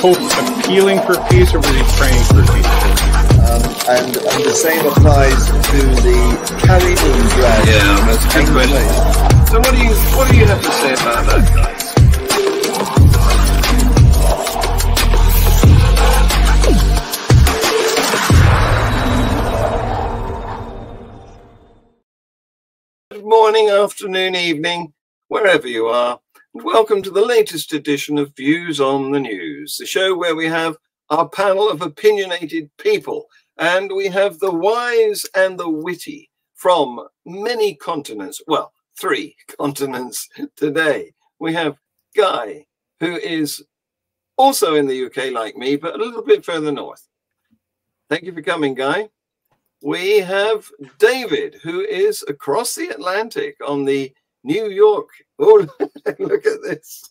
appealing for peace, or was he praying for peace? And the same applies to the carry on drag. Yeah, that's a good question. So what do you have to say about that, guys? Good morning, afternoon, evening, wherever you are, and welcome to the latest edition of Views on the News, the show where we have our panel of opinionated people, and we have the wise and the witty from many continents, well, 3 continents today. We have Guy, who is also in the UK like me, but a little bit further north. Thank you for coming, Guy. We have David, who is across the Atlantic on the New York. Oh, look at this.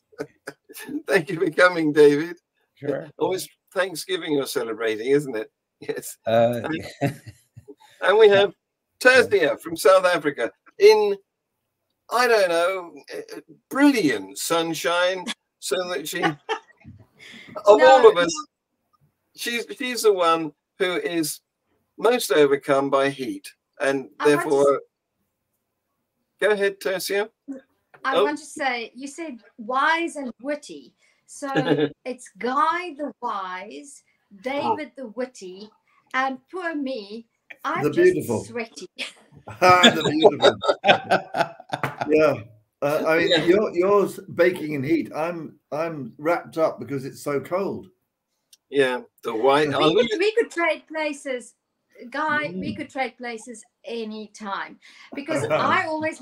Thank you for coming, David. Sure. Always Thanksgiving you're celebrating, isn't it? Yes. Yeah. And we have Tersia from South Africa in, I don't know, brilliant sunshine, so that she, of all of us, she's the one who is most overcome by heat, and therefore go ahead, Tersia. I want to say, you said wise and witty, so it's Guy the wise, David the witty, and poor me, I'm the just beautiful. sweaty. The beautiful. Yeah, I mean, yours baking in heat. I'm wrapped up because it's so cold. Yeah, the white. We could trade places, Guy. We could trade places any time, because I always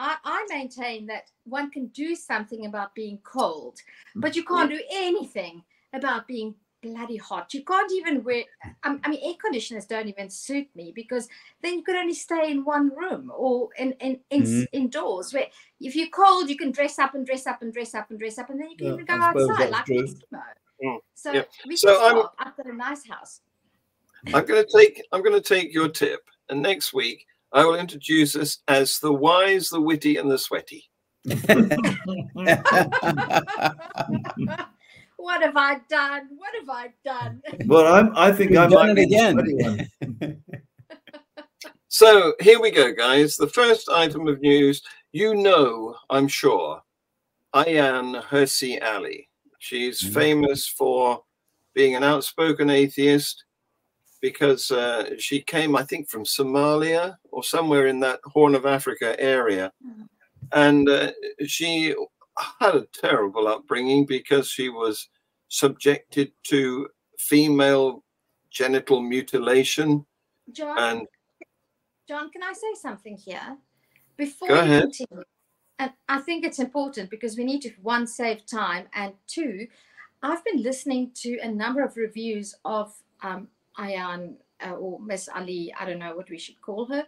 I maintain that one can do something about being cold, but you can't do anything about being bloody hot. You can't even wear, I mean, air conditioners don't even suit me, because then you could only stay in one room or indoors, where if you're cold, you can dress up and dress up and dress up and dress up, and then you can even go outside like Eskimo. So we can stop. I've got a nice house. I'm going to take your tip, and next week I will introduce us as the wise, the witty, and the sweaty. What have I done? What have I done? Well, I think I might be again. the sweaty one. So here we go, guys. The first item of news, I'm sure, Ayaan Hirsi Ali. She's famous for being an outspoken atheist, because she came, I think, from Somalia or somewhere in that Horn of Africa area. And she had a terrible upbringing because she was subjected to female genital mutilation. John, can I say something here? Before Go ahead. Continue, and I think it's important because we need to, 1, save time, and 2, I've been listening to a number of reviews of Ayaan or Miss Ali, I don't know what we should call her,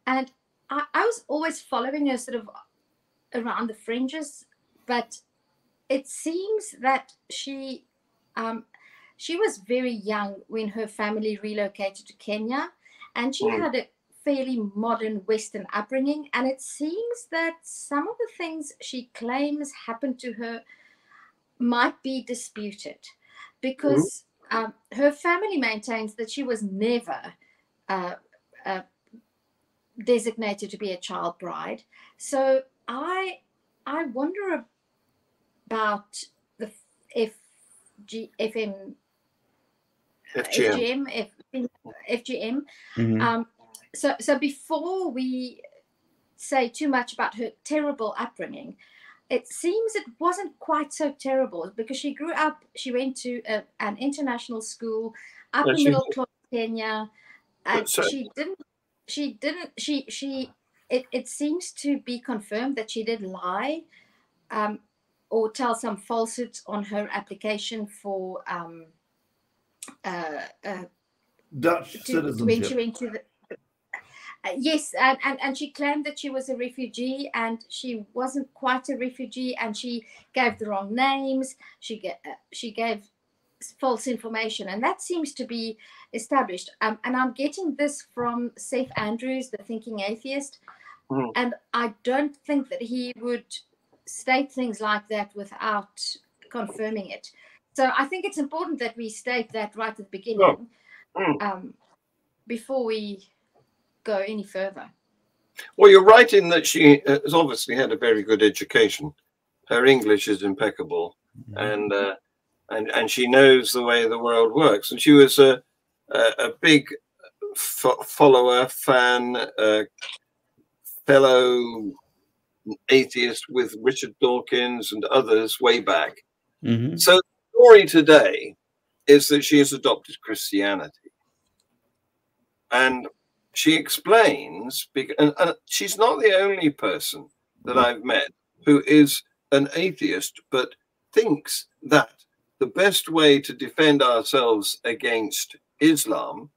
and I was always following her sort of around the fringes, but it seems that she was very young when her family relocated to Kenya, and she had a fairly modern Western upbringing, and it seems that some of the things she claims happened to her might be disputed, because her family maintains that she was never designated to be a child bride. So I wonder about the FGM. So before we say too much about her terrible upbringing, it seems it wasn't quite so terrible, because she grew up, she went to an international school, upper middle class Kenya, and it seems to be confirmed that she did lie or tell some falsehoods on her application for Dutch citizenship. When she went to the, yes, and she claimed that she was a refugee, and she wasn't quite a refugee, and she gave the wrong names. She gave false information, and that seems to be established. And I'm getting this from Seth Andrews, the thinking atheist, and I don't think that he would state things like that without confirming it. So I think it's important that we state that right at the beginning, before we go any further. Well, you're right in that she has obviously had a very good education. Her English is impeccable, and she knows the way the world works. And she was a big follower, fan, fellow atheist with Richard Dawkins and others way back. So the story today is that she has adopted Christianity, and she explains, and she's not the only person that I've met who is an atheist, but thinks that the best way to defend ourselves against Islam,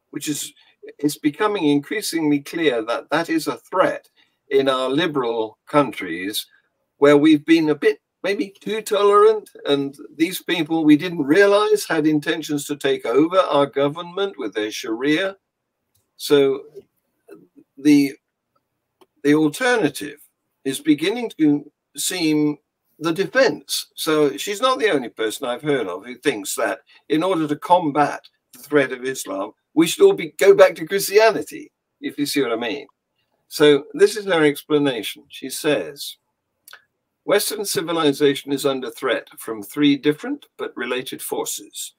which is, it's becoming increasingly clear that that is a threat in our liberal countries, where we've been a bit maybe too tolerant, and these people we didn't realize had intentions to take over our government with their Sharia. So the alternative is beginning to seem the defense. So she's not the only person I've heard of who thinks that in order to combat the threat of Islam, we should all go back to Christianity, if you see what I mean. So this is her explanation. She says, Western civilization is under threat from three different but related forces: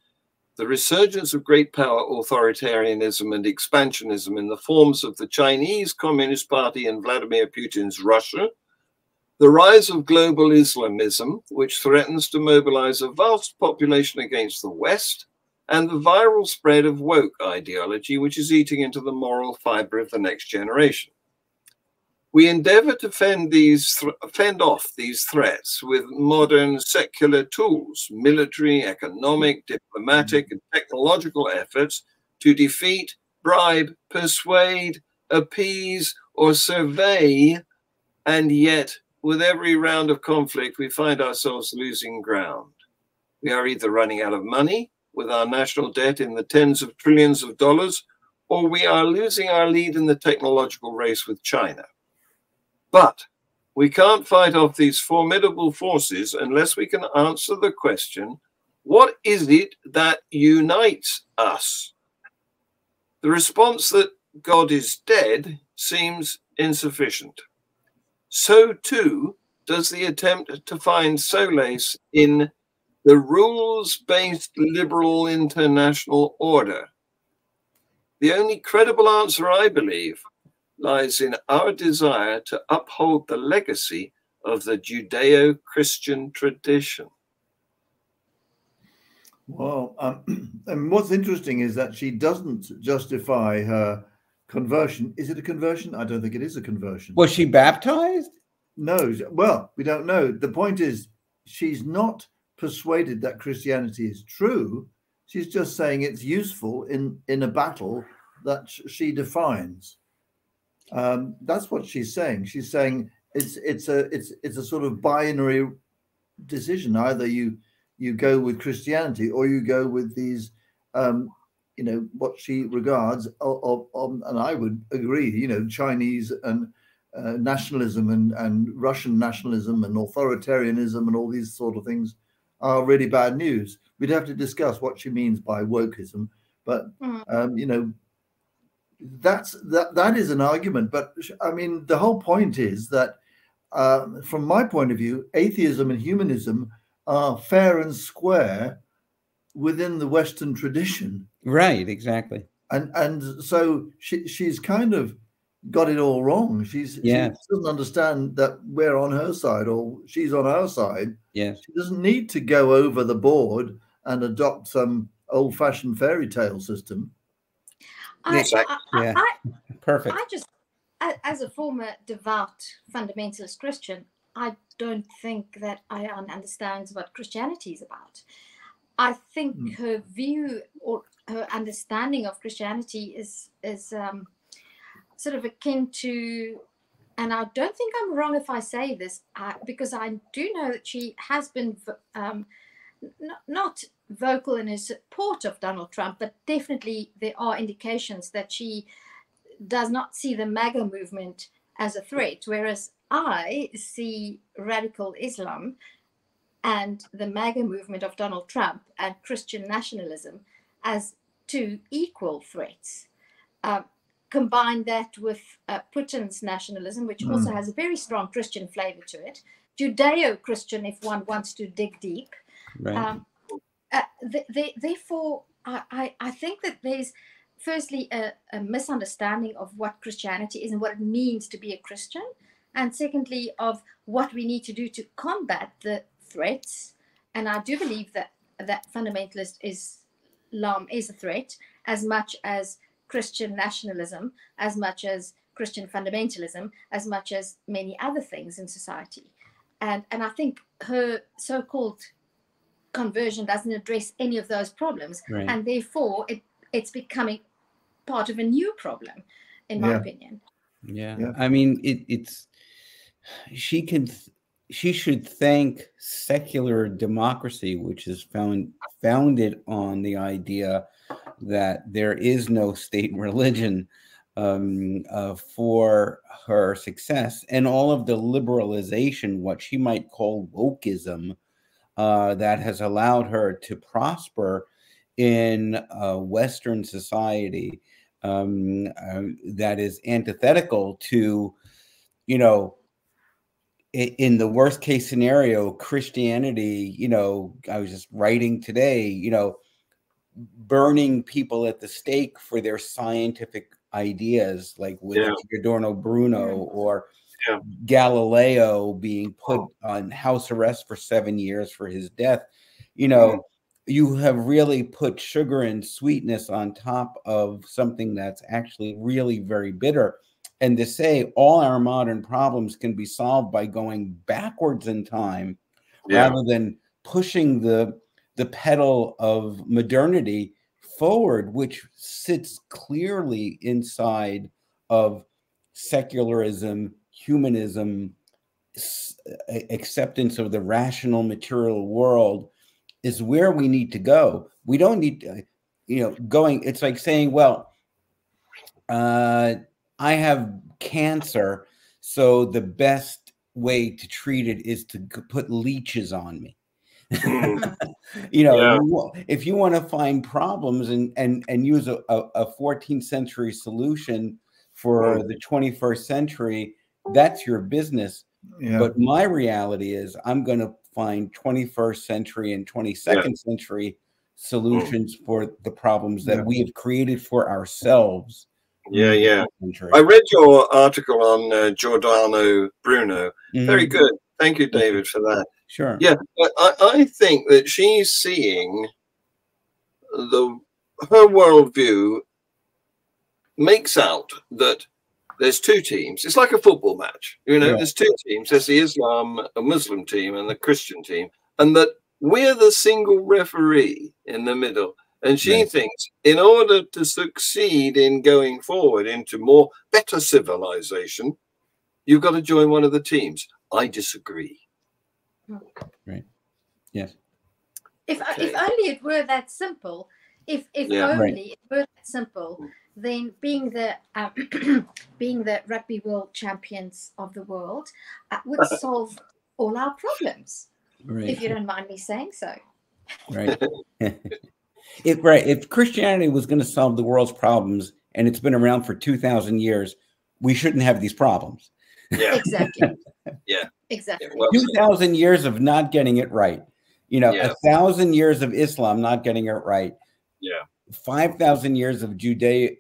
the resurgence of great power, authoritarianism, and expansionism in the forms of the Chinese Communist Party and Vladimir Putin's Russia; the rise of global Islamism, which threatens to mobilize a vast population against the West; and the viral spread of woke ideology, which is eating into the moral fiber of the next generation. We endeavor to fend off these threats with modern secular tools, military, economic, diplomatic, and technological efforts to defeat, bribe, persuade, appease, or survey, and yet, with every round of conflict, we find ourselves losing ground. We are either running out of money, with our national debt in the tens of trillions of dollars, or we are losing our lead in the technological race with China. But we can't fight off these formidable forces unless we can answer the question, what is it that unites us? The response that God is dead seems insufficient. So too does the attempt to find solace in the rules-based liberal international order. The only credible answer, I believe, lies in our desire to uphold the legacy of the Judeo-Christian tradition. Well, and what's interesting is that she doesn't justify her conversion. Is it a conversion? I don't think it is a conversion. Was she baptized? No. Well, we don't know. The point is, she's not persuaded that Christianity is true. She's just saying it's useful in a battle that she defines. That's what she's saying. She's saying it's a sort of binary decision. Either you go with Christianity or you go with these, what she regards, and I would agree, Chinese and nationalism and Russian nationalism and authoritarianism and all these sort of things are really bad news. We'd have to discuss what she means by wokeism, but that is an argument. But I mean, the whole point is that from my point of view, atheism and humanism are fair and square within the Western tradition. Right, exactly. And so she's kind of got it all wrong. She doesn't understand that we're on her side or she's on our side. Yes. She doesn't need to go over the board and adopt some old-fashioned fairy tale system. Perfect. I just, as a former devout fundamentalist Christian, I don't think that Ayaan understands what Christianity is about. I think her view or her understanding of Christianity is sort of akin to, and I don't think I'm wrong if I say this, because I do know that she has been not vocal in her support of Donald Trump, but definitely there are indications that she does not see the MAGA movement as a threat, whereas I see radical Islam and the MAGA movement of Donald Trump and Christian nationalism as two equal threats. Combine that with Putin's nationalism, which also has a very strong Christian flavor to it, Judeo-Christian, if one wants to dig deep. Right. Therefore, I think that there's firstly a misunderstanding of what Christianity is and what it means to be a Christian, and secondly of what we need to do to combat the threats. And I do believe that fundamentalist Islam is a threat, as much as Christian nationalism, as much as Christian fundamentalism, as much as many other things in society. And I think her so-called conversion doesn't address any of those problems, Right. and therefore it's becoming part of a new problem, in my opinion. Yeah. Yeah. I mean, she should thank secular democracy, which is founded on the idea that there is no state religion, for her success, and all of the liberalization, what she might call wokeism, that has allowed her to prosper in Western society, that is antithetical to, in the worst case scenario, Christianity. I was just writing today, burning people at the stake for their scientific ideas, like with Giordano Bruno or Galileo being put on house arrest for 7 years for his death. You have really put sugar and sweetness on top of something that's actually really very bitter. And to say all our modern problems can be solved by going backwards in time, rather than pushing the pedal of modernity forward, which sits clearly inside of secularism, humanism, acceptance of the rational material world, is where we need to go. We don't need to, it's like saying, well, I have cancer, so the best way to treat it is to put leeches on me. If you want to find problems and use a 14th century solution for the 21st century, that's your business. But my reality is I'm going to find 21st century and 22nd century solutions for the problems that we have created for ourselves. I read your article on Giordano Bruno. Very good. Thank you, David, for that. Sure. Yeah, but I think that she's seeing her worldview makes out that there's two teams. It's like a football match. There's two teams. There's the a Muslim team, and the Christian team, and that we're the single referee in the middle. And she thinks in order to succeed in going forward into better civilization, you've got to join one of the teams. I disagree. Right. Yes. If only it were that simple. If only it were that simple, then being the rugby world champions of the world would solve all our problems. Right. If you don't mind me saying so. Right. If Christianity was going to solve the world's problems, and it's been around for 2,000 years, we shouldn't have these problems. Yeah. Exactly. Yeah. Exactly. Well, 2,000 years of not getting it right. 1,000 years of Islam not getting it right. Yeah. 5,000 years of Judaism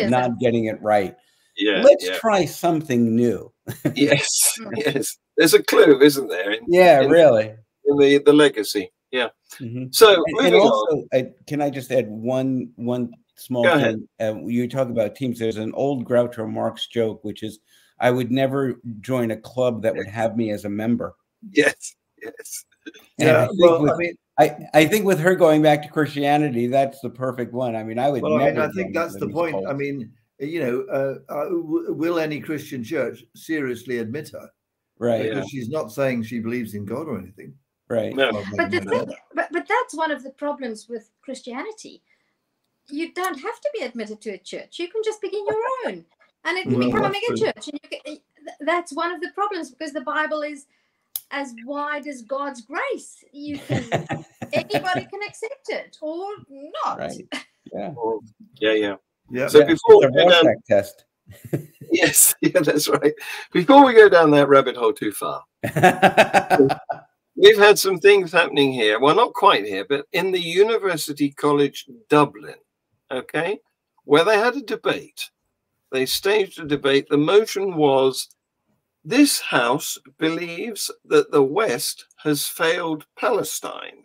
not getting it right. Yeah. Let's try something new. Yes. Yes. There's a clue, isn't there? Really. In the legacy. Yeah. Mm-hmm. So, and also, can I just add one small thing? You talk about teams. There's an old Groucho Marx joke, which is, I would never join a club that would have me as a member. Yes. Yes. And I think with her going back to Christianity, that's the perfect one. I mean, I would. I think that's the point. Cults. I mean, will any Christian church seriously admit her? Right. Because she's not saying she believes in God or anything. Right. No. But but that's one of the problems with Christianity. You don't have to be admitted to a church. You can just begin your own, and it can become a mega church. And that's one of the problems, because the Bible is as wide as God's grace. You can anybody can accept it or not. Right. Yeah. Yeah. So before it's a Rorschach test. yes, yeah, that's right. Before we go down that rabbit hole too far, we've had some things happening here. Well, not quite here, but in the University College Dublin, okay, where they had a debate. They staged a debate. The motion was, this house believes that the West has failed Palestine.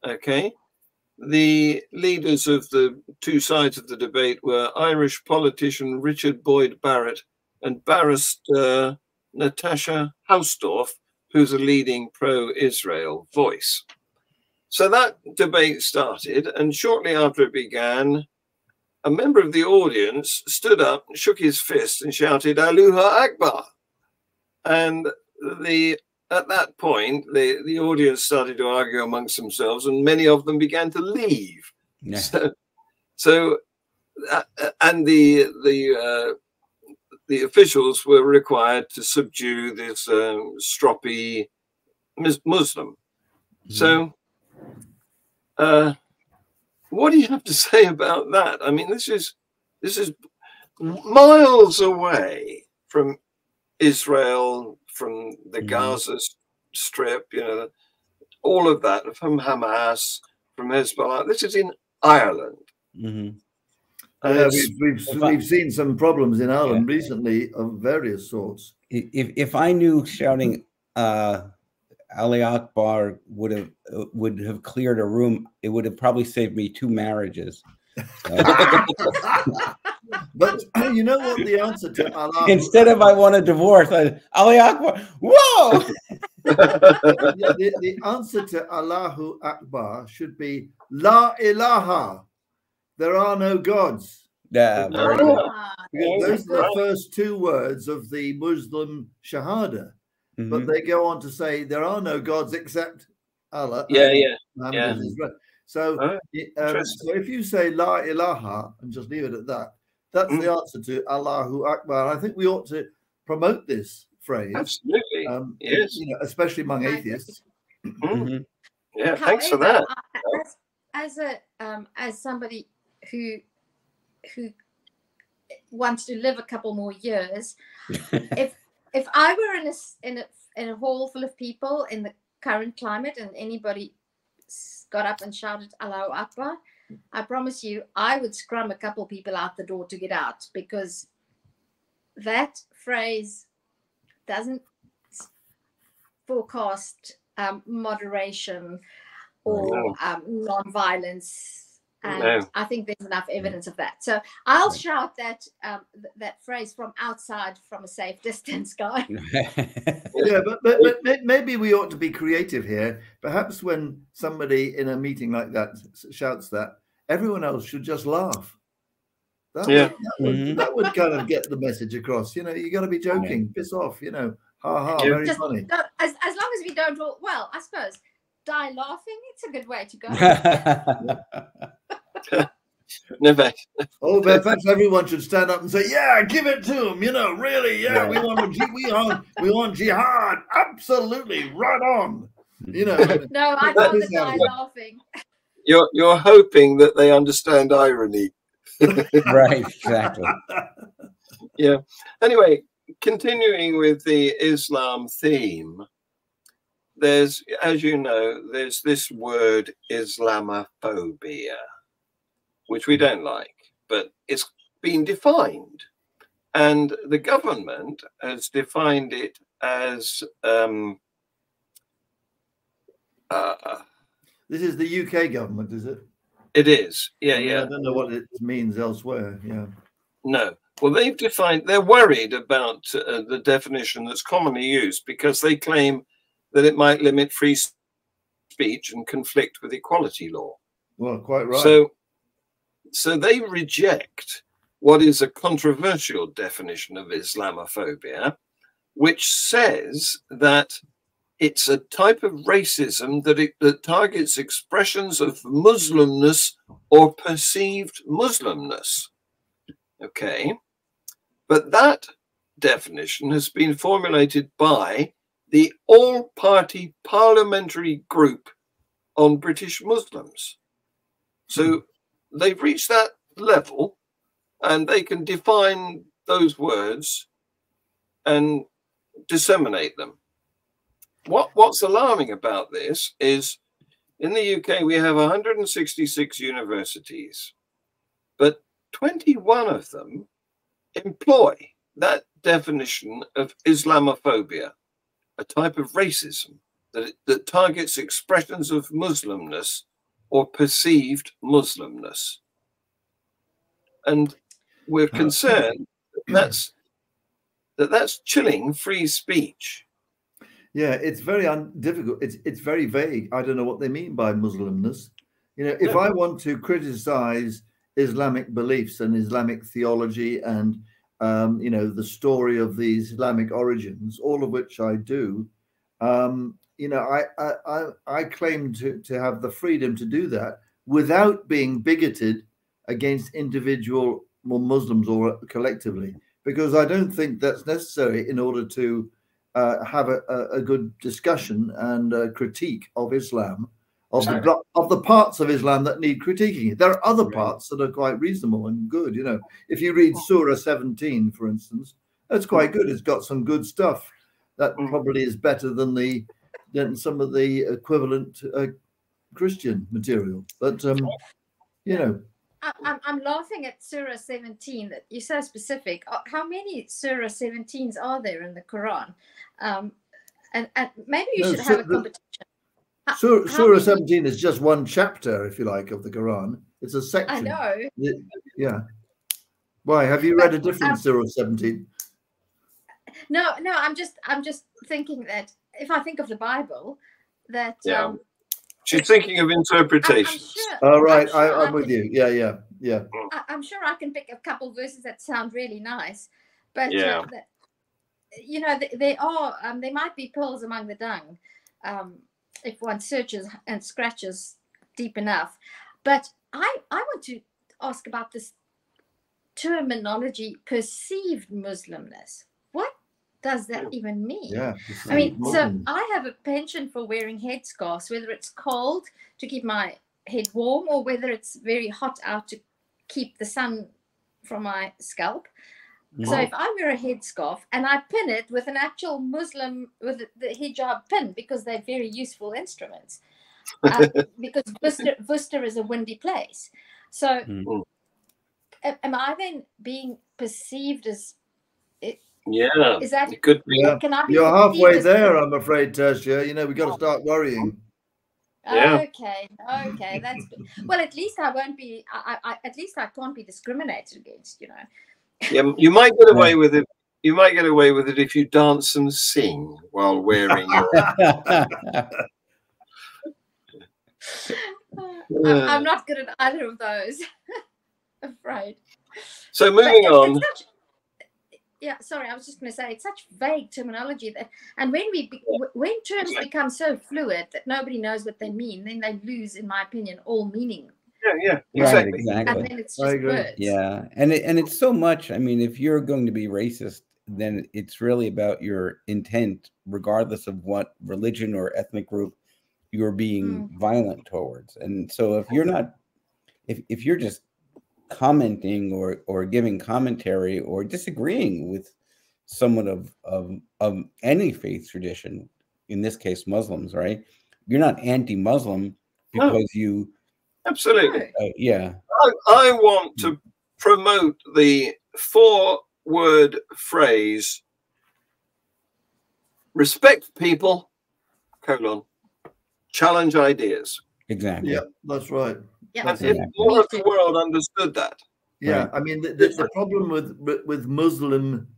Okay. The leaders of the two sides of the debate were Irish politician Richard Boyd Barrett and barrister Natasha Hausdorff, who's a leading pro-Israel voice. So that debate started, and shortly after it began, a member of the audience stood up, shook his fist and shouted, Allahu Akbar. And at that point, the audience started to argue amongst themselves, and many of them began to leave. Yeah. And the officials were required to subdue this stroppy Muslim. Mm-hmm. So, what do you have to say about that? I mean, this is miles away from Israel, from the Gaza Strip, you know, all of that, from Hamas, from Hezbollah. This is in Ireland. Mm-hmm. We've seen some problems in Ireland recently of various sorts. If I knew shouting Ali Akbar would have cleared a room, it would have probably saved me 2 marriages. But you know what the answer to Allah? Instead of I want a divorce, Ali Akbar. Whoa! The answer to Allahu Akbar should be La ilaha. There are no gods. Yeah, very good. Those are the first 2 words of the Muslim Shahada. Mm-hmm. But they go on to say there are no gods except Allah. So, so if you say La ilaha and just leave it at that, that's the answer to Allahu Akbar. I think we ought to promote this phrase. Absolutely. Yes. You know, especially among atheists. Mm-hmm. Yeah, thanks for that. As somebody who wants to live a couple more years, if I were in a hall full of people in the current climate and anybody got up and shouted Allahu Akbar, I promise you I would scrum a couple people out the door to get out, because that phrase doesn't forecast moderation or non-violence. And I think there's enough evidence of that. So I'll shout that phrase from outside, from a safe distance, guy. Yeah, but maybe we ought to be creative here. Perhaps when somebody in a meeting like that shouts that, everyone else should just laugh. That would kind of get the message across. You know, you got to be joking, piss off. You know, ha ha, very funny. As long as we don't all, well, I suppose, die laughing. It's a good way to go. Never. Oh, perhaps everyone should stand up and say, "Yeah, give it to them." You know, really, yeah. We want jihad. Absolutely, right on. You know. No, I want to die laughing. You're hoping that they understand irony. Right. Exactly. Yeah. Anyway, continuing with the Islam theme. There's, as you know, there's this word Islamophobia, which we don't like, but it's been defined. And the government has defined it as... this is the UK government, is it? It is, yeah. I don't know what it means elsewhere, yeah. No. Well, they've defined... They're worried about the definition that's commonly used, because they claim that it might limit free speech and conflict with equality law. Well, quite right. So they reject what is a controversial definition of Islamophobia, which says that it's a type of racism that targets expressions of Muslimness or perceived Muslimness. Okay. But that definition has been formulated by the all-party parliamentary group on British Muslims. So they've reached that level, and they can define those words and disseminate them. What's alarming about this is in the UK we have 166 universities, but 21 of them employ that definition of Islamophobia, a type of racism that targets expressions of Muslimness or perceived Muslimness. And we're concerned that's chilling free speech. Yeah, it's very difficult. It's very vague. I don't know what they mean by Muslimness. You know, if I want to criticize Islamic beliefs and Islamic theology and you know, the story of the Islamic origins, all of which I do, you know, I claim to have the freedom to do that without being bigoted against individual Muslims or collectively, because I don't think that's necessary in order to have a good discussion and critique of Islam, of the parts of Islam that need critiquing. There are other parts that are quite reasonable and good. You know, if you read Surah 17, for instance, that's quite good. It's got some good stuff that probably is better than some of the equivalent Christian material. But you know, I'm laughing at Surah 17. That you're so specific. How many Surah 17s are there in the Quran? And maybe you should have a competition. Surah 17 is just one chapter, if you like, of the Quran. It's a section. I know. Yeah. Why? Have you read a different Surah 17? No. I'm just thinking that if I think of the Bible, that she's thinking of interpretation. All right, I'm with you. Yeah. I'm sure I can pick a couple verses that sound really nice, but you know, there might be pearls among the dung. If one searches and scratches deep enough. But I want to ask about this terminology, perceived Muslimness. What does that even mean? Yeah, I mean, so I have a penchant for wearing headscarves, whether it's cold to keep my head warm or whether it's very hot out to keep the sun from my scalp. So if I wear a headscarf and I pin it with an actual Muslim, with the hijab pin, because they're very useful instruments, because Worcester is a windy place. So am I then being perceived as it? Yeah. Is that, it could be? Can I be You're halfway there, I'm afraid, Tersia. You know, we've got to start worrying. Yeah. Okay, that's good. Well, at least I won't be. At least I can't be discriminated against. You know. Yeah, you might get away with it. You might get away with it if you dance and sing while wearing. I'm not good at either of those. Afraid. So moving on. Yeah, sorry, I was just going to say it's such vague terminology that, and when terms become so fluid that nobody knows what they mean, then they lose, in my opinion, all meaning. Yeah, exactly. Right, exactly. And then it's just words. Yeah, and it's so much. I mean, if you're going to be racist, then it's really about your intent, regardless of what religion or ethnic group you're being violent towards. And so, if you're not, if you're just commenting or giving commentary or disagreeing with someone of any faith tradition, in this case Muslims, right? You're not anti-Muslim because you. Absolutely. Yeah. I want to promote the 4-word phrase: respect people, challenge ideas. Exactly. Yeah, that's right. Yeah. And if more of the world understood that. Yeah, Right. I mean, the problem with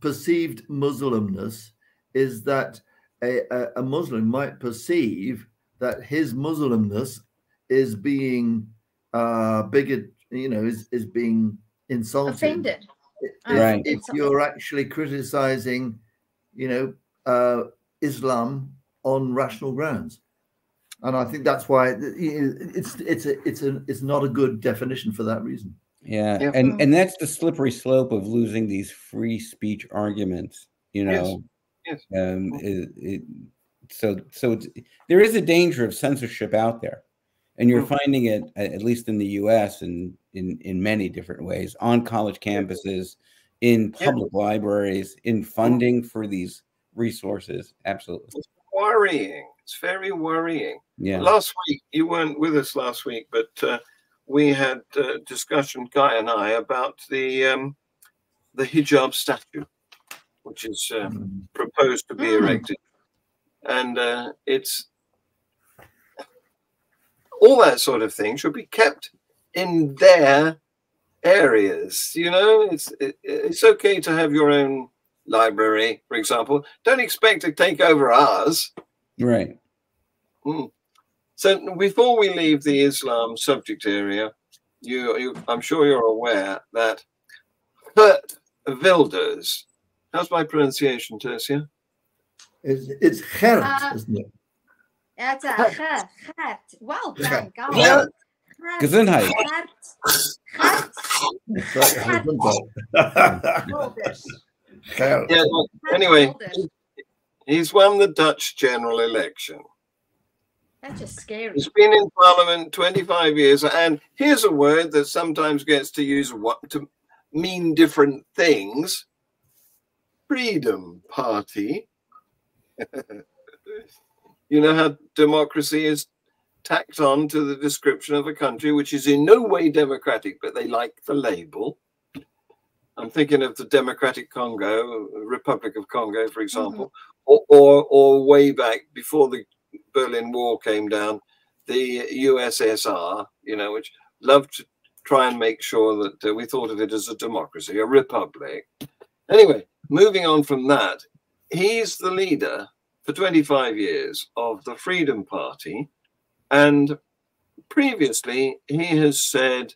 perceived Muslimness is that a Muslim might perceive that his Muslimness is being bigot, you know, is being insulted. Offended. Right. If you're actually criticizing, you know, Islam on rational grounds. And I think that's why it's not a good definition for that reason. Yeah. And that's the slippery slope of losing these free speech arguments. You know, Yes. there is a danger of censorship out there, and you're finding it at least in the U.S. and in many different ways on college campuses, in public libraries, in funding for these resources. Absolutely, it's worrying. It's very worrying. Yeah. Last week, you weren't with us last week, but we had a discussion, Guy and I, about the hijab statue, which is proposed to be erected. And it's all that sort of thing should be kept in their areas. You know, it's okay to have your own library, for example. Don't expect to take over ours. Right. So before we leave the Islam subject area, I'm sure you're aware that Geert Wilders, how's my pronunciation, Tersia? It's Geert, isn't it? It's a Geert. Well done, guys. Yeah. Gesundheit. Yeah, well, anyway, he's won the Dutch general election. That's just scary. He's been in Parliament 25 years, and here's a word that sometimes gets to use to mean different things. Freedom Party. You know how democracy is tacked on to the description of a country which is in no way democratic, but they like the label. I'm thinking of the Democratic Congo, Republic of Congo, for example, or way back before the Berlin Wall came down, the USSR, you know, which loved to try and make sure that we thought of it as a democracy, a republic. Anyway, moving on from that, he's the leader for 25 years of the Freedom Party. And previously, he has said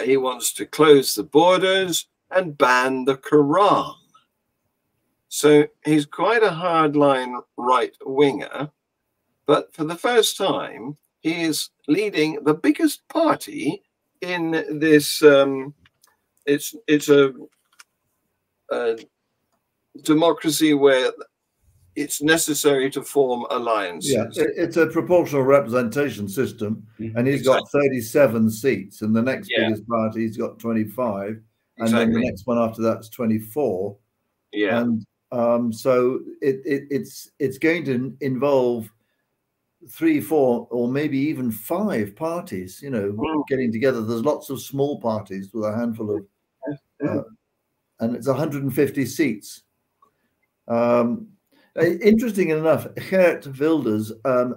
he wants to close the borders and ban the Quran. So he's quite a hardline right-winger. But for the first time, he is leading the biggest party in this. It's a democracy where it's necessary to form alliances. Yeah, it's a proportional representation system, and he's got 37 seats, and the next biggest party, he's got 25, and then the next one after that's 24. Yeah, and so it's going to involve 3, 4, or maybe even 5 parties, you know, getting together. There's lots of small parties with a handful of, and it's 150 seats. Interesting enough, Geert Wilders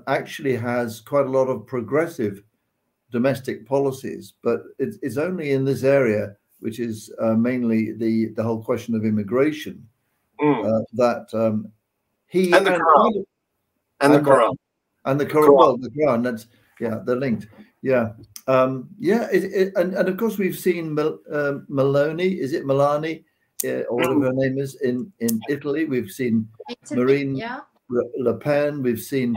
actually has quite a lot of progressive domestic policies, but it's only in this area, which is mainly the whole question of immigration, that he and the Quran. And the Quran. And the Quran, well, the Quran, that's, they're linked. And of course we've seen Meloni, is it Melani, or whatever her name is, in Italy. We've seen Marine Le Pen. We've seen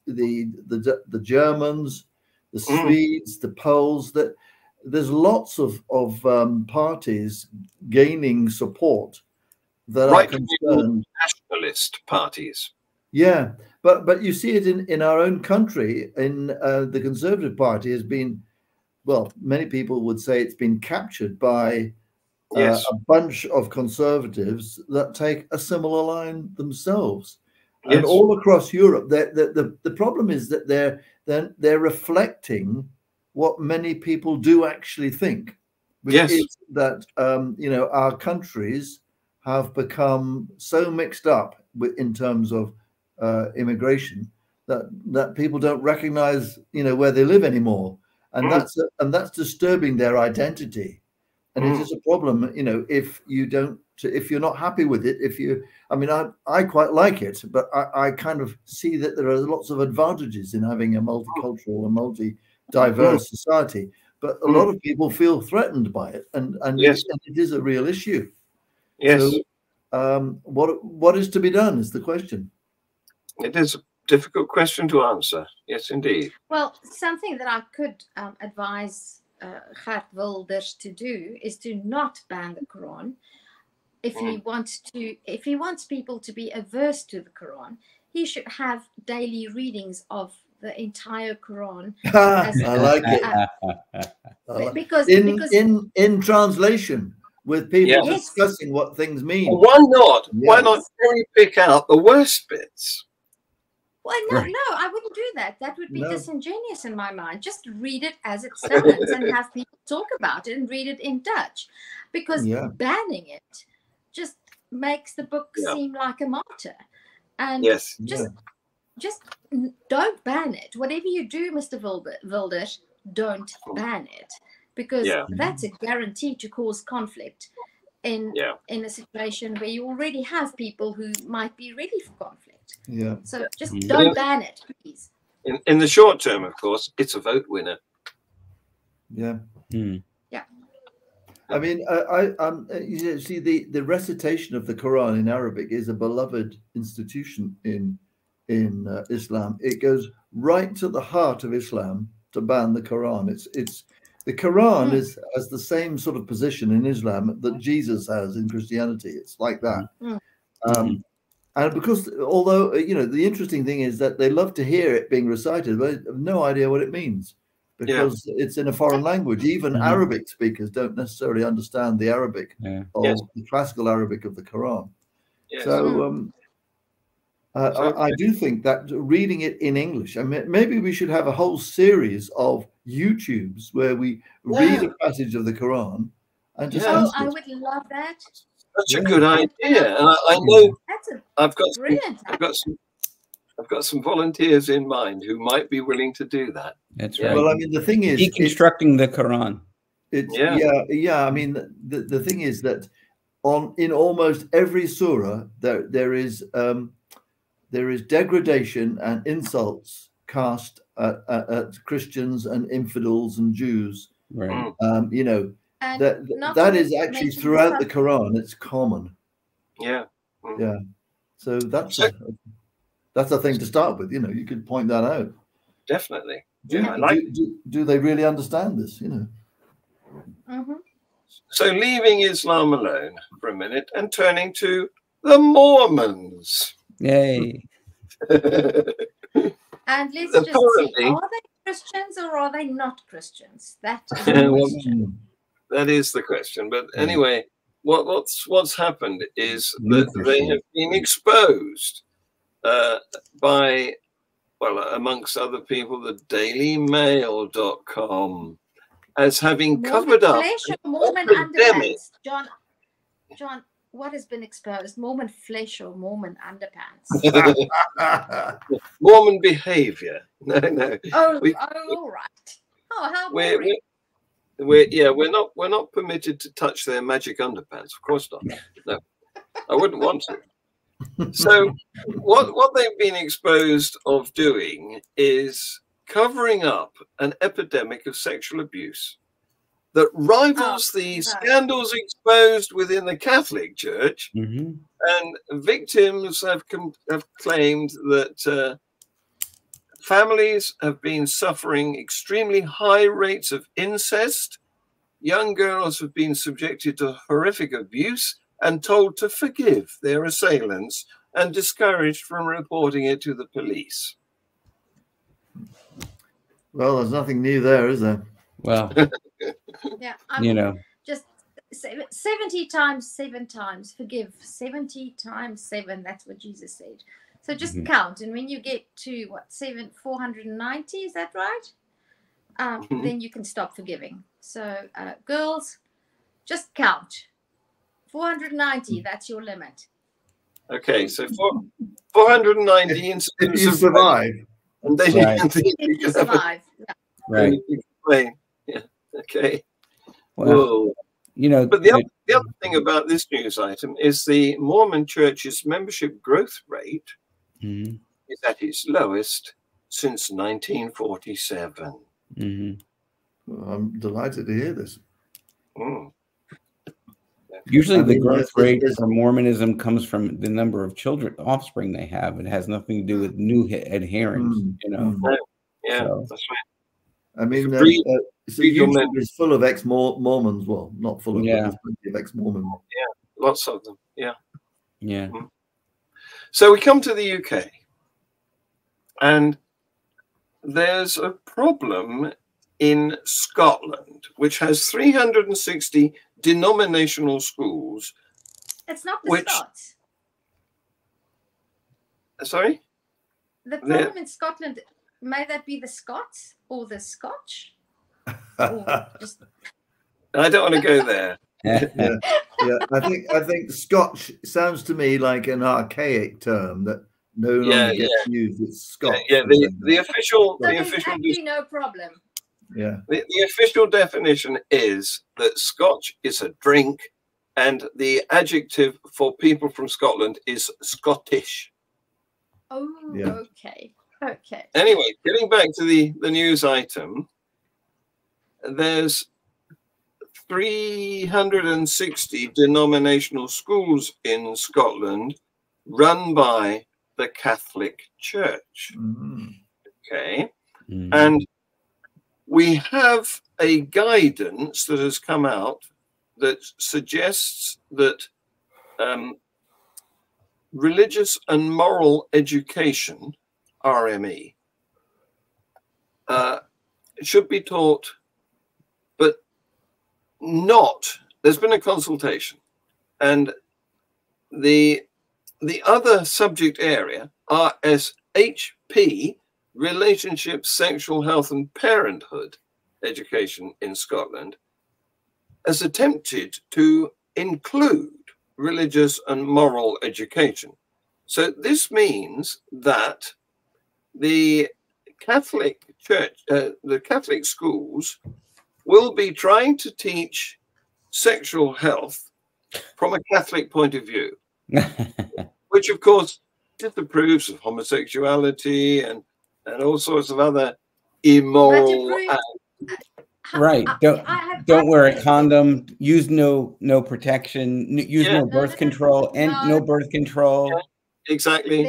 the Germans, the Swedes, the Poles. That there's lots of parties gaining support that are concerned. Nationalist parties. Yeah, but you see it in our own country. In the Conservative Party has been, well, many people would say it's been captured by a bunch of conservatives that take a similar line themselves, and all across Europe. The problem is that they're reflecting what many people do actually think, which is that you know, our countries have become so mixed up in terms of immigration that people don't recognize, you know, where they live anymore, and that's disturbing their identity. And it is a problem, you know, if you're not happy with it. I mean, I quite like it, but I kind of see that there are lots of advantages in having a multicultural and multi-diverse society. But a lot of people feel threatened by it, and it is a real issue. Yes. So, what is to be done is the question. It is a difficult question to answer. Yes, indeed. Well, something that I could advise Geert Wilders to do is to not ban the Quran. If he wants people to be averse to the Quran, he should have daily readings of the entire Quran. I like it. Because in translation, with people Yes. discussing what things mean. Why not? Yes. Why not cherry pick out the worst bits? Well, no, I wouldn't do that. That would be No. disingenuous in my mind. Just read it as it stands and have people talk about it and read it in Dutch. Because banning it just makes the book seem like a martyr. And just don't ban it. Whatever you do, Mr. Wilders, don't ban it. Because that's a guarantee to cause conflict in a situation where you already have people who might be ready for conflict. Yeah. So just don't ban it, please. In the short term, of course, it's a vote winner. Yeah. Yeah. I mean, you see, the recitation of the Quran in Arabic is a beloved institution in Islam. It goes right to the heart of Islam to ban the Quran. It's the Quran has the same sort of position in Islam that Jesus has in Christianity. It's like that. And because, although, you know, the interesting thing is that they love to hear it being recited, but have no idea what it means because it's in a foreign language. Even Arabic speakers don't necessarily understand the Arabic or the classical Arabic of the Quran. So I do think that reading it in English, I mean, maybe we should have a whole series of YouTubes where we read a passage of the Quran and discuss it. I would love that. Such a good idea, and I know I've got some volunteers in mind who might be willing to do that. That's right. Well, I mean, the thing is, deconstructing the Quran. I mean, the thing is that in almost every surah there is degradation and insults cast at Christians and infidels and Jews. Right. You know. That is actually throughout the Quran. It's common. Yeah. So that's a thing to start with. You know, you could point that out. Definitely. Do they really understand this? You know. So leaving Islam alone for a minute and turning to the Mormons. Yay. And let's just see: are they Christians or are they not Christians? That is the question. That is the question. But anyway, what's happened is that they have been exposed by, well, amongst other people, the dailymail.com as having covered up Mormon underpants. John, what has been exposed? Mormon flesh or Mormon underpants? Mormon behavior. No. Oh, all right. Oh, how boring. We're not permitted to touch their magic underpants. Of course not. No, I wouldn't want to. So what they've been exposed of doing is covering up an epidemic of sexual abuse that rivals the scandals exposed within the Catholic Church, and victims have claimed that families have been suffering extremely high rates of incest. Young girls have been subjected to horrific abuse and told to forgive their assailants and discouraged from reporting it to the police. Well, there's nothing new there, is there? Well, you know, just 70 times 7 times forgive. 70 times 7. That's what Jesus said. So just count, and when you get to 490, is that right? Then you can stop forgiving. So girls, just count. 490. That's your limit. Okay, so 490 incidents. If you survive, and then you can survive. Right. Yeah. Okay. Well, you know, but the other thing about this news item is the Mormon Church's membership growth rate is at its lowest since 1947. Well, I'm delighted to hear this. Usually the growth rate for Mormonism comes from the number of offspring they have. It has nothing to do with new adherents, you know. Yeah, that's right. I mean, YouTube is full of ex-Mormons. Well, not full of, but there's plenty of ex-Mormons. Yeah, lots of them. Yeah. So we come to the UK. And there's a problem in Scotland, which has 360 denominational schools. It's not the Scots. Sorry? The problem in Scotland, may that be the Scots or the Scotch? Or just... I don't want to go there. Yeah. I think Scotch sounds to me like an archaic term that no longer gets used. It's Scotch. Yeah, the official... So there's actually no problem. Yeah. The official definition is that Scotch is a drink, and the adjective for people from Scotland is Scottish. Oh, Yeah. Okay. Anyway, getting back to the news item, there's 360 denominational schools in Scotland run by the Catholic Church. Mm-hmm. Okay. Mm. And we have a guidance that has come out that suggests that religious and moral education, RME, should be taught, but not. There's been a consultation, and the other subject area, RSHP, relationships, sexual health and parenthood education in Scotland, has attempted to include religious and moral education. So this means that the Catholic Church, the Catholic schools will be trying to teach sexual health from a Catholic point of view, which of course disapproves of homosexuality and all sorts of other immoral. Right. Don't wear a condom. Use no protection. Use no birth control and no birth control. Yeah, exactly.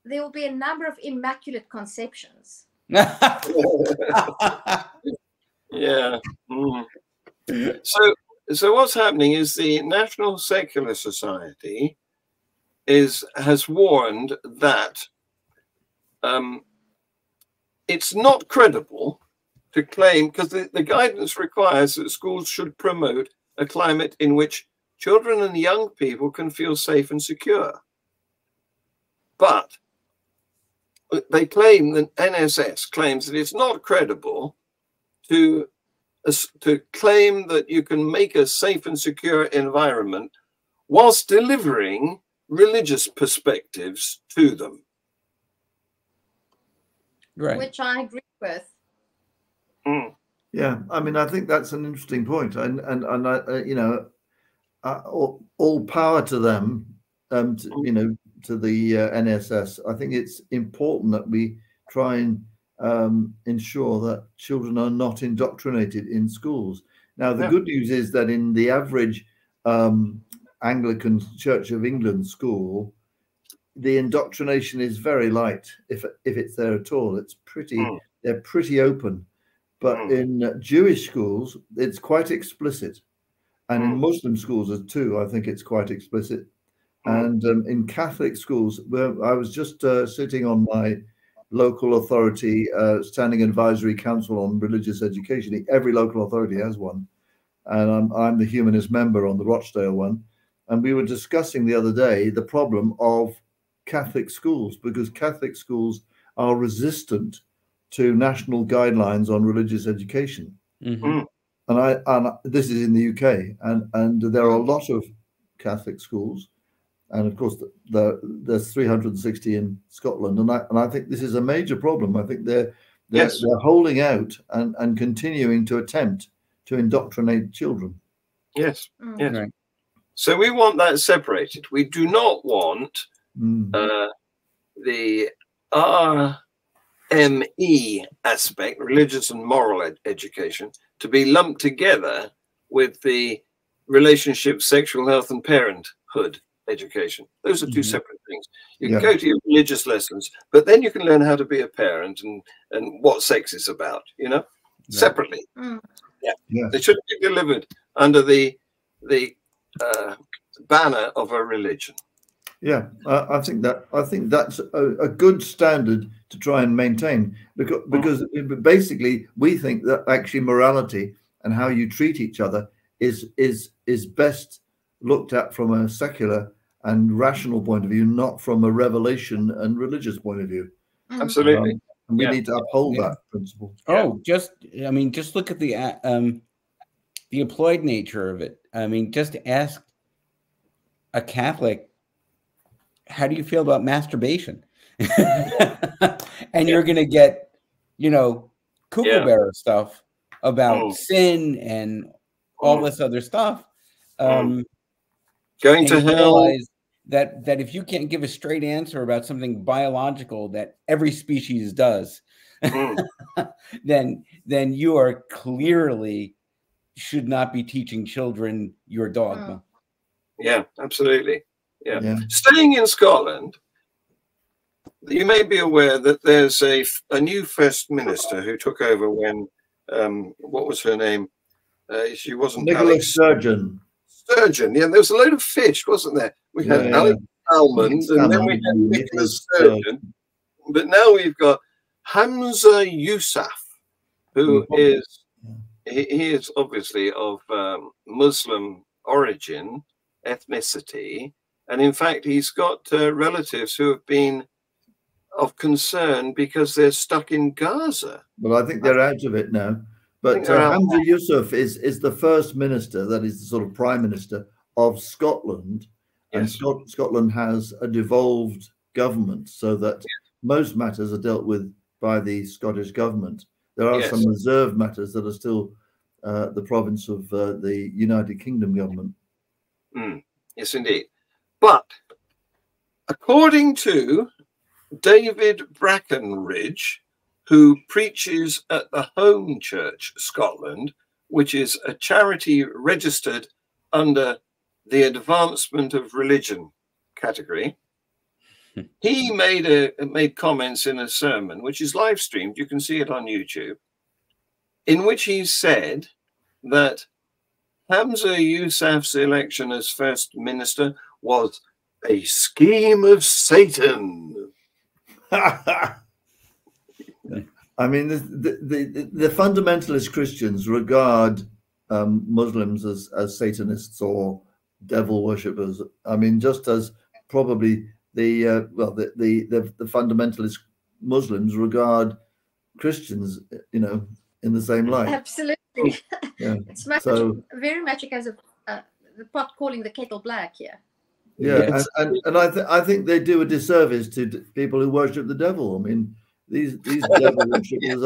There will be a number of immaculate conceptions. Yeah. Mm. So what's happening is the National Secular Society has warned that it's not credible to claim, because the guidance requires that schools should promote a climate in which children and young people can feel safe and secure. But they claim, that NSS claims that it's not credible to claim that you can make a safe and secure environment whilst delivering religious perspectives to them. Right. Which I agree with. Mm. Yeah, I mean, I think that's an interesting point, and you know, all power to them, you know, to the NSS. I think it's important that we try and ensure that children are not indoctrinated in schools. Now, the good news is that in the average Anglican Church of England school, the indoctrination is very light, if it's there at all. It's pretty, they're pretty open. But in Jewish schools, it's quite explicit. And in Muslim schools too, I think it's quite explicit. And in Catholic schools, where I was just sitting on my local authority standing advisory council on religious education. Every local authority has one. And I'm the humanist member on the Rochdale one. And we were discussing the other day the problem of Catholic schools, because Catholic schools are resistant to national guidelines on religious education. Mm-hmm. And this is in the UK, and there are a lot of Catholic schools, and of course there's 360 in Scotland, and I think this is a major problem. I think they're holding out and continuing to attempt to indoctrinate children. Yes, yes. Right. So we want that separated. We do not want the RME aspect, religious and moral education, to be lumped together with the relationship, sexual health and parenthood education. Those are two separate things. You can go to your religious lessons, but then you can learn how to be a parent and what sex is about, you know, separately. They shouldn't be delivered under the banner of a religion. Yeah, I think that's a good standard to try and maintain, because basically we think that actually morality and how you treat each other is best looked at from a secular and rational point of view, not from a revelation and religious point of view. Absolutely. And we need to uphold that principle. Oh, just look at the employed nature of it. I mean, just ask a Catholic, how do you feel about masturbation? And you're going to get, kookaburra stuff about sin and all this other stuff. Going to hell. That if you can't give a straight answer about something biological that every species does, then you are clearly should not be teaching children your dogma. Yeah, absolutely. Yeah. Staying in Scotland, you may be aware that there's a new First Minister who took over when what was her name? She wasn't Nicola Sturgeon. Sturgeon, yeah. There was a load of fish, wasn't there? We had Alex Salmond, and then we had Nicola Sturgeon. But now we've got Hamza Yousaf, who is he is obviously of Muslim origin, ethnicity, and in fact he's got relatives who have been of concern because they're stuck in Gaza. Well, I think they're out of it now. But Hamza Yousaf is the first minister, that is the sort of prime minister of Scotland. And Scotland has a devolved government, so that most matters are dealt with by the Scottish government. There are some reserved matters that are still the province of the United Kingdom government. Yes, indeed. But according to David Brackenridge, who preaches at the Home Church Scotland, which is a charity registered under the Advancement of Religion category, he made comments in a sermon, which is live streamed. You can see it on YouTube, in which he said that Hamza Yousaf's election as First Minister was a scheme of Satan. I mean, the fundamentalist Christians regard Muslims as Satanists or devil worshippers. I mean, just as probably the fundamentalist Muslims regard Christians, in the same light. Absolutely. It's very much a case of the pot calling the kettle black here. Yeah, and I think they do a disservice to people who worship the devil. I mean, these devil worshippers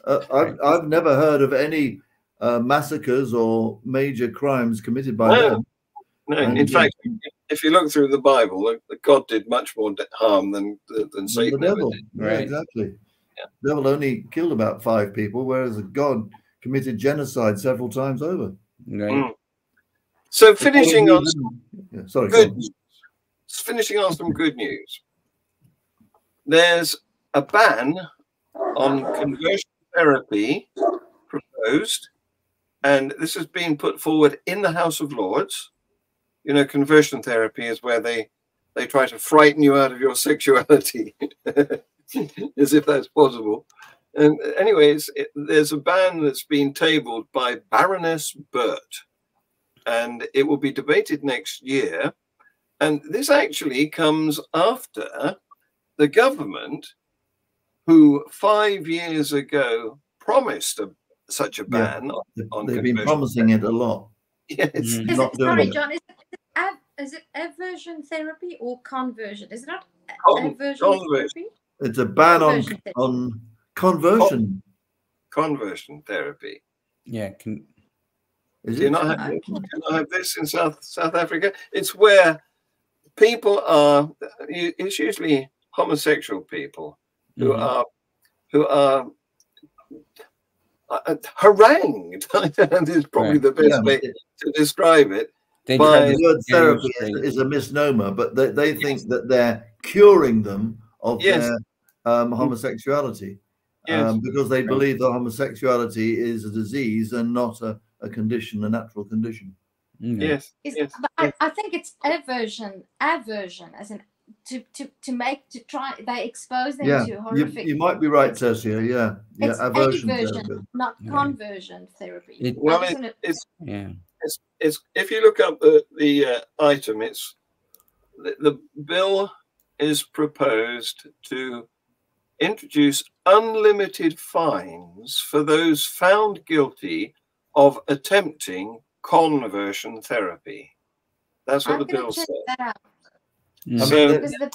I've never heard of any massacres or major crimes committed by them. No, in fact, if you look through the Bible, God did much more harm than Satan. The devil, did. right? Exactly. The devil only killed about 5 people, whereas God committed genocide several times over. Right. So finishing on some good news. There's a ban on conversion therapy proposed, and this has been put forward in the House of Lords. Conversion therapy is where they try to frighten you out of your sexuality, as if that's possible. And anyways, there's a ban that's been tabled by Baroness Burt, and it will be debated next year. And this actually comes after the government, who 5 years ago promised such a ban on they've been promising it a lot. Yes. Sorry, John, is it aversion therapy or conversion? Is it not aversion therapy? It's a ban on conversion. Conversion therapy. Yeah. Do you not have this in South Africa? It's where people are. It's usually homosexual people who are harangued. Is probably the best way to describe it. The word therapy is a misnomer, but they think that they're curing them of their homosexuality, because they believe that homosexuality is a disease and not a condition, a natural condition. Yes. Yes. But I think it's aversion, as in to try. They expose them to horrific. You might be right, Tersia. Yeah. It's Aversion aversion, therapy. not conversion therapy. It's if you look up the item, it's the bill is proposed to introduce unlimited fines for those found guilty of attempting conversion therapy. That's what the bill says.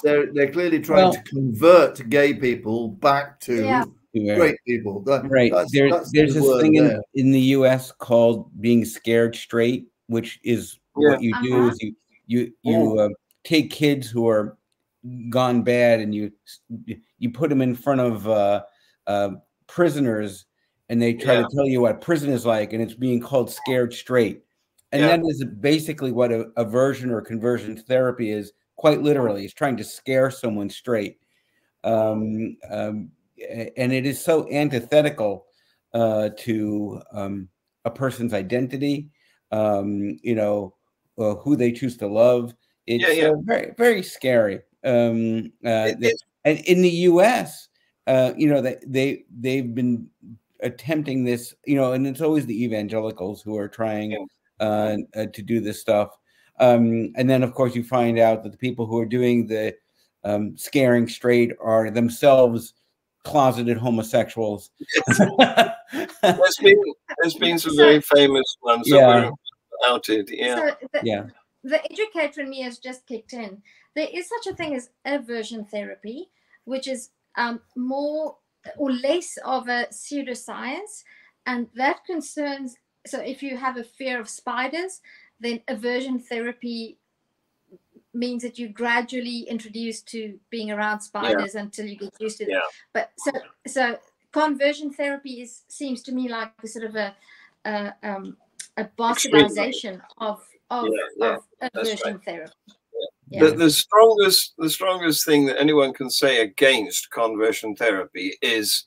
They're clearly trying to convert gay people back to straight people. There's this thing in the U.S. called being scared straight, which is what you do is you take kids who are gone bad and you put them in front of prisoners, and they try to tell you what prison is like, and it's being called scared straight. And that is basically what aversion or conversion therapy is, quite literally. It's trying to scare someone straight. And it is so antithetical to a person's identity, who they choose to love. It's very, very scary. And in the U.S., they've been attempting this, and it's always the evangelicals who are trying to do this stuff. And then, of course, you find out that the people who are doing the scaring straight are themselves closeted homosexuals. There's been some very famous ones that were outed. The educator in me has just kicked in. There is such a thing as aversion therapy, which is more or less of a pseudoscience, and that concerns. So if you have a fear of spiders, then aversion therapy means that you gradually introduce to being around spiders until you get used to them. But so conversion therapy seems to me like a sort of a bastardization of aversion therapy. The strongest thing that anyone can say against conversion therapy is,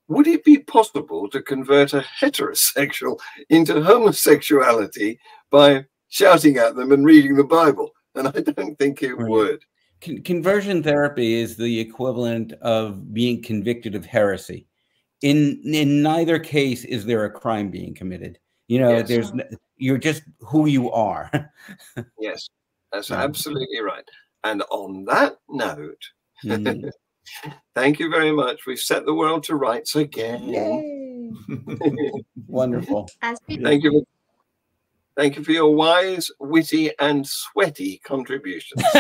would it be possible to convert a heterosexual into homosexuality by shouting at them and reading the Bible? And I don't think it would. Conversion therapy is the equivalent of being convicted of heresy. In neither case is there a crime being committed. You're just who you are. Yes, that's absolutely right. And on that note, thank you very much. We've set the world to rights again. Yay. Wonderful. Thank you for your wise, witty, and sweaty contributions. Was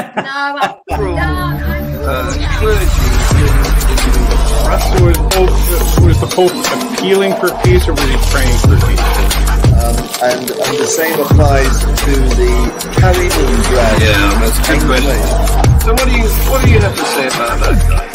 the Pope appealing for peace, or was he praying for peace? And the same applies to the carried and drag. Yeah, that's a good question. So what do you have to say about that, guy?